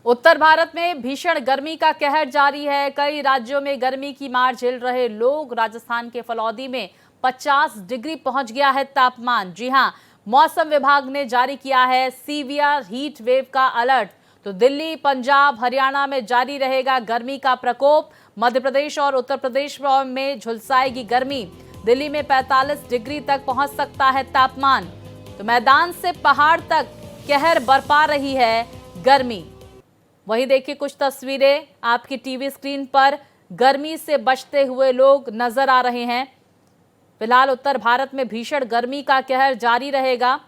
उत्तर भारत में भीषण गर्मी का कहर जारी है। कई राज्यों में गर्मी की मार झेल रहे लोग। राजस्थान के फलौदी में 50 डिग्री पहुंच गया है तापमान। जी हां, मौसम विभाग ने जारी किया है सीवियर हीट वेव का अलर्ट। तो दिल्ली, पंजाब, हरियाणा में जारी रहेगा गर्मी का प्रकोप। मध्य प्रदेश और उत्तर प्रदेश में झुलसाएगी गर्मी। दिल्ली में 45 डिग्री तक पहुंच सकता है तापमान। तो मैदान से पहाड़ तक कहर बरपा रही है गर्मी। वहीं देखिए कुछ तस्वीरें आपकी टीवी स्क्रीन पर। गर्मी से बचते हुए लोग नजर आ रहे हैं। फिलहाल उत्तर भारत में भीषण गर्मी का कहर जारी रहेगा।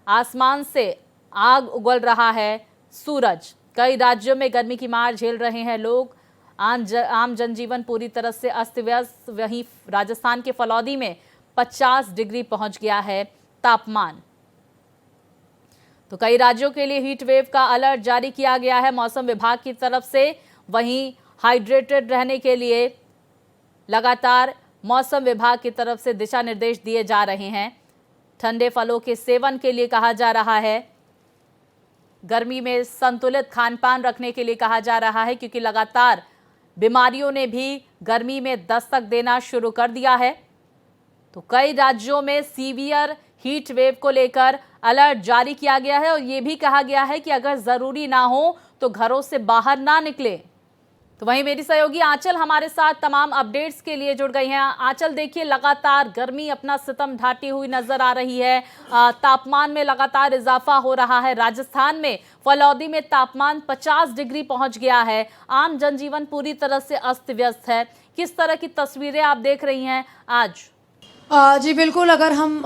आसमान से आग उगल रहा है सूरज। कई राज्यों में गर्मी की मार झेल रहे हैं लोग। आम जनजीवन पूरी तरह से अस्त व्यस्त। वहीं राजस्थान के फलौदी में 50 डिग्री पहुंच गया है तापमान। तो कई राज्यों के लिए हीट वेव का अलर्ट जारी किया गया है मौसम विभाग की तरफ से। वहीं हाइड्रेटेड रहने के लिए लगातार मौसम विभाग की तरफ से दिशा निर्देश दिए जा रहे हैं। ठंडे फलों के सेवन के लिए कहा जा रहा है। गर्मी में संतुलित खान-पान रखने के लिए कहा जा रहा है, क्योंकि लगातार बीमारियों ने भी गर्मी में दस्तक देना शुरू कर दिया है। तो कई राज्यों में सीवियर हीट वेव को लेकर अलर्ट जारी किया गया है और ये भी कहा गया है कि अगर जरूरी ना हो तो घरों से बाहर ना निकले। तो वहीं मेरी सहयोगी आंचल हमारे साथ तमाम अपडेट्स के लिए जुड़ गई हैं। आंचल, देखिए लगातार गर्मी अपना सितम ढाती हुई नजर आ रही है। तापमान में लगातार इजाफा हो रहा है। राजस्थान में फलौदी में तापमान 50 डिग्री पहुंच गया है। आम जनजीवन पूरी तरह से अस्त व्यस्त है। किस तरह की तस्वीरें आप देख रही हैं आज? जी बिल्कुल, अगर हम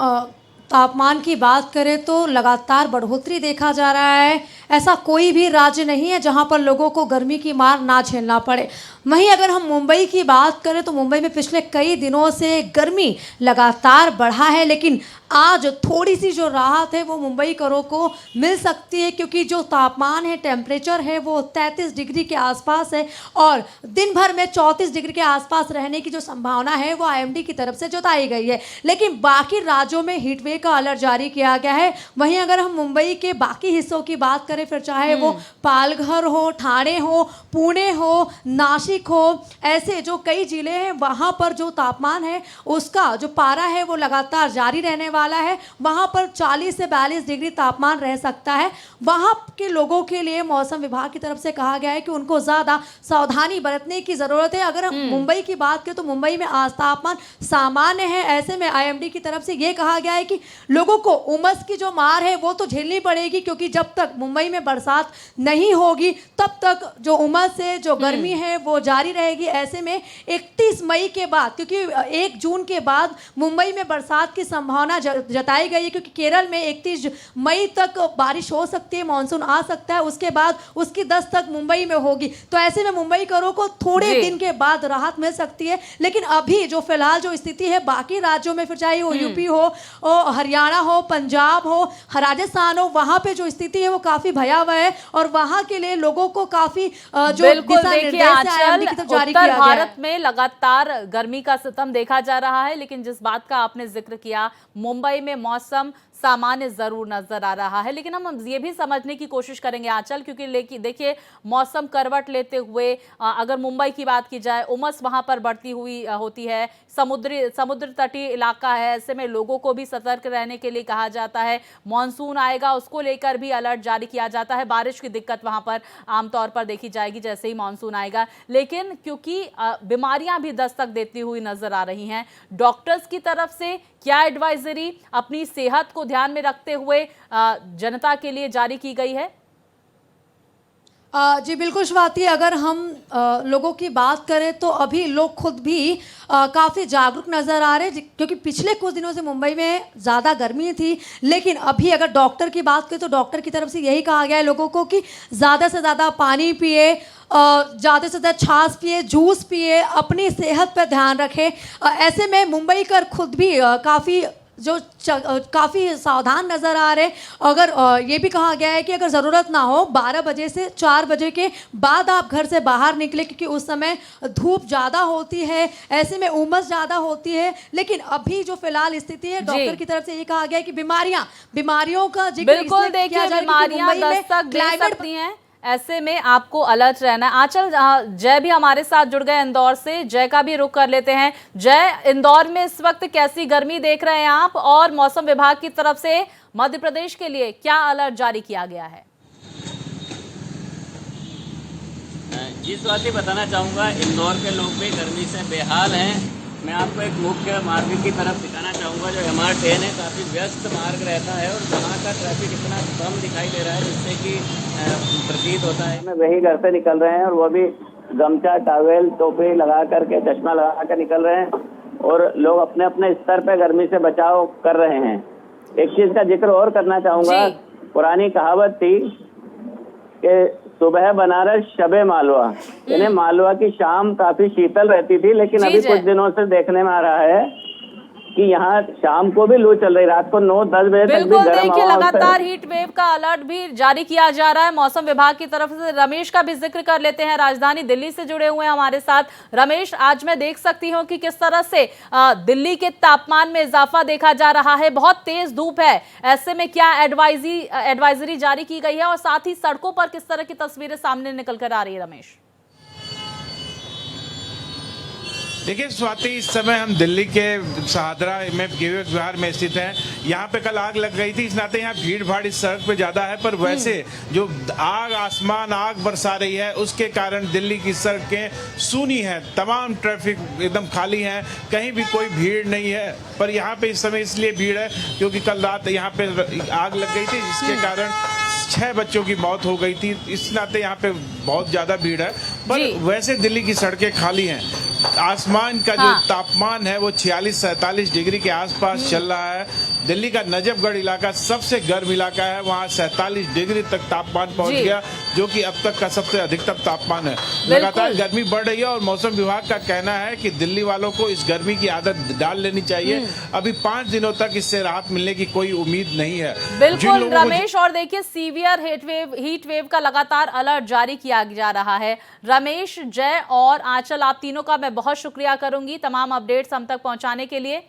तापमान की बात करें तो लगातार बढ़ोतरी देखा जा रहा है। ऐसा कोई भी राज्य नहीं है जहां पर लोगों को गर्मी की मार ना झेलना पड़े। वहीं अगर हम मुंबई की बात करें तो मुंबई में पिछले कई दिनों से गर्मी लगातार बढ़ा है, लेकिन आज थोड़ी सी जो राहत है वो मुंबई करों को मिल सकती है, क्योंकि जो तापमान है, टेम्परेचर है, वो 33 डिग्री के आसपास है और दिन भर में 34 डिग्री के आसपास रहने की जो संभावना है वो आईएमडी की तरफ से जताई गई है। लेकिन बाकी राज्यों में हीट वेव का अलर्ट जारी किया गया है। वहीं अगर हम मुंबई के बाकी हिस्सों की बात करें, फिर चाहे वो पालघर हो, ठाणे हो, पुणे हो, नासिक हो, ऐसे जो कई जिले हैं वहाँ पर जो तापमान है उसका जो पारा है वो लगातार जारी रहने वाला है। वहाँ पर 40 से 42 डिग्री तापमान रह सकता है। वहाँ के लोगों के लिए मौसम विभाग की तरफ से कहा गया है कि उनको ज़्यादा सावधानी बरतने की ज़रूरत है। अगर हम मुंबई की बात करें तो मुंबई में आज तापमान सामान्य है। ऐसे में आईएमडी की तरफ से ये कहा गया है कि लोगों को उमस की जो मार है वो तो झेलनी पड़ेगी, क्योंकि जब तक मुंबई में बरसात नहीं होगी तब तक जो उमस है, जो गर्मी है वो जारी रहेगी। ऐसे में 31 मई के बाद, क्योंकि 1 जून के बाद मुंबई में बरसात की संभावना जताई गई है, क्योंकि केरल में 31 मई तक बारिश हो सकती है, मानसून आ सकता है, उसके बाद उसकी दस्तक मुंबई में होगी। तो ऐसे में मुंबई करों को थोड़े दिन के बाद राहत मिल सकती है। लेकिन अभी जो फिलहाल जो स्थिति है बाकी राज्यों में, फिर चाहे वो यूपी हो, हरियाणा हो, पंजाब हो, राजस्थान हो, वहाँ पे जो स्थिति है वो काफी भयावह है और वहाँ के लिए लोगों को काफी जो दिशा निर्देश आईएमडी की तरफ जारी किया गया है। उत्तर भारत में लगातार गर्मी का सितम देखा जा रहा है, लेकिन जिस बात का आपने जिक्र किया, मुंबई में मौसम सामान्य जरूर नजर आ रहा है। लेकिन हम ये भी समझने की कोशिश करेंगे आंचल, क्योंकि देखिए मौसम करवट लेते हुए अगर मुंबई की बात की जाए, उमस वहां पर बढ़ती हुई होती है। समुद्र तटीय इलाका है, ऐसे में लोगों को भी सतर्क रहने के लिए कहा जाता है। मानसून आएगा उसको लेकर भी अलर्ट जारी किया जाता है। बारिश की दिक्कत वहां पर आमतौर पर देखी जाएगी जैसे ही मानसून आएगा। लेकिन क्योंकि बीमारियां भी दस्तक देती हुई नजर आ रही हैं, डॉक्टर्स की तरफ से क्या एडवाइजरी अपनी सेहत को ध्यान में रखते हुए जनता के लिए जारी की गई है? जी बिल्कुल स्वाति, अगर हम लोगों की बात करें तो अभी लोग खुद भी काफ़ी जागरूक नज़र आ रहे हैं, क्योंकि पिछले कुछ दिनों से मुंबई में ज़्यादा गर्मी थी। लेकिन अभी अगर डॉक्टर की बात करें तो डॉक्टर की तरफ से यही कहा गया है लोगों को कि ज़्यादा से ज़्यादा पानी पिए, ज़्यादा से ज़्यादा छाछ पिए, जूस पिए, अपनी सेहत पर ध्यान रखें। ऐसे में मुंबई कर खुद भी काफ़ी सावधान नज़र आ रहे। अगर ये भी कहा गया है कि अगर ज़रूरत ना हो 12 बजे से 4 बजे के बाद आप घर से बाहर निकले, क्योंकि उस समय धूप ज़्यादा होती है, ऐसे में उमस ज़्यादा होती है। लेकिन अभी जो फिलहाल स्थिति है डॉक्टर की तरफ से ये कहा गया है कि बीमारियों का जिक्र बिल्कुल, देखिए बीमारियां दस्तक दे सकती हैं। ऐसे में आपको अलर्ट रहना है। आंचल, जय भी हमारे साथ जुड़ गए इंदौर से, जय का भी रुख कर लेते हैं। जय, इंदौर में इस वक्त कैसी गर्मी देख रहे हैं आप, और मौसम विभाग की तरफ से मध्य प्रदेश के लिए क्या अलर्ट जारी किया गया है? जी स्वाति, बताना चाहूँगा इंदौर के लोग भी गर्मी से बेहाल हैं। मैं आपको एक मुख्य मार्ग की तरफ दिखाना चाहूँगा। जो MR ट्रेन है काफ़ी व्यस्त मार्ग रहता है और जहाँ का ट्रैफिक इतना कम दिखाई दे रहा है जिससे कि प्रतीत होता है वही घर से निकल रहे हैं, और वो भी गमछा, टॉवेल, टोपी लगा करके, चश्मा लगा कर निकल रहे हैं, और लोग अपने अपने स्तर पे गर्मी से बचाव कर रहे हैं। एक चीज का जिक्र और करना चाहूँगा। पुरानी कहावत थी कि सुबह बनारस शबे मालवा, यानी मालवा की शाम काफी शीतल रहती थी, लेकिन अभी कुछ दिनों से देखने में आ रहा है कि यहाँ शाम को भी लू चल रही, रात को 9-10 बजे तक भी बिल्कुल, गर्म देखिए हवा लगातार हीट वेव का अलर्ट भी जारी किया जा रहा है मौसम विभाग की तरफ से। रमेश का भी जिक्र कर लेते हैं, राजधानी दिल्ली से जुड़े हुए हैं हमारे साथ। रमेश, आज मैं देख सकती हूँ कि किस तरह से दिल्ली के तापमान में इजाफा देखा जा रहा है, बहुत तेज धूप है। ऐसे में क्या एडवाइजरी जारी की गई है, और साथ ही सड़कों पर किस तरह की तस्वीरें सामने निकल कर आ रही है? रमेश, देखिए स्वाति, इस समय हम दिल्ली के शहादरा में विवेक विहार में स्थित हैं। यहाँ पे कल आग लग गई थी, इस नाते यहाँ भीड़ भाड़ इस सड़क पे ज्यादा है, पर वैसे जो आसमान आग बरसा रही है उसके कारण दिल्ली की सड़कें सूनी हैं, तमाम ट्रैफिक एकदम खाली है, कहीं भी कोई भीड़ नहीं है। पर यहाँ पे इस समय इसलिए भीड़ है क्योंकि कल रात यहाँ पे आग लग गई थी, जिसके कारण 6 बच्चों की मौत हो गई थी। इस नाते यहाँ पे बहुत ज्यादा भीड़ है, पर वैसे दिल्ली की सड़कें खाली हैं। आसमान का जो तापमान है वो 46-47 डिग्री के आसपास चल रहा है। दिल्ली का नजफगढ़ इलाका सबसे गर्म इलाका है, वहाँ 47 डिग्री तक तापमान पहुंच गया, जो कि अब तक का सबसे अधिकतम तापमान है। लगातार गर्मी बढ़ रही है और मौसम विभाग का कहना है कि दिल्ली वालों को इस गर्मी की आदत डाल लेनी चाहिए। अभी 5 दिनों तक इससे राहत मिलने की कोई उम्मीद नहीं है। बिल्कुल रमेश, और देखिए सीवियर हीट वेव का लगातार अलर्ट जारी किया जा रहा है। रमेश, जय और आंचल, आप तीनों का मैं बहुत शुक्रिया करूंगी तमाम अपडेट्स हम तक पहुंचाने के लिए।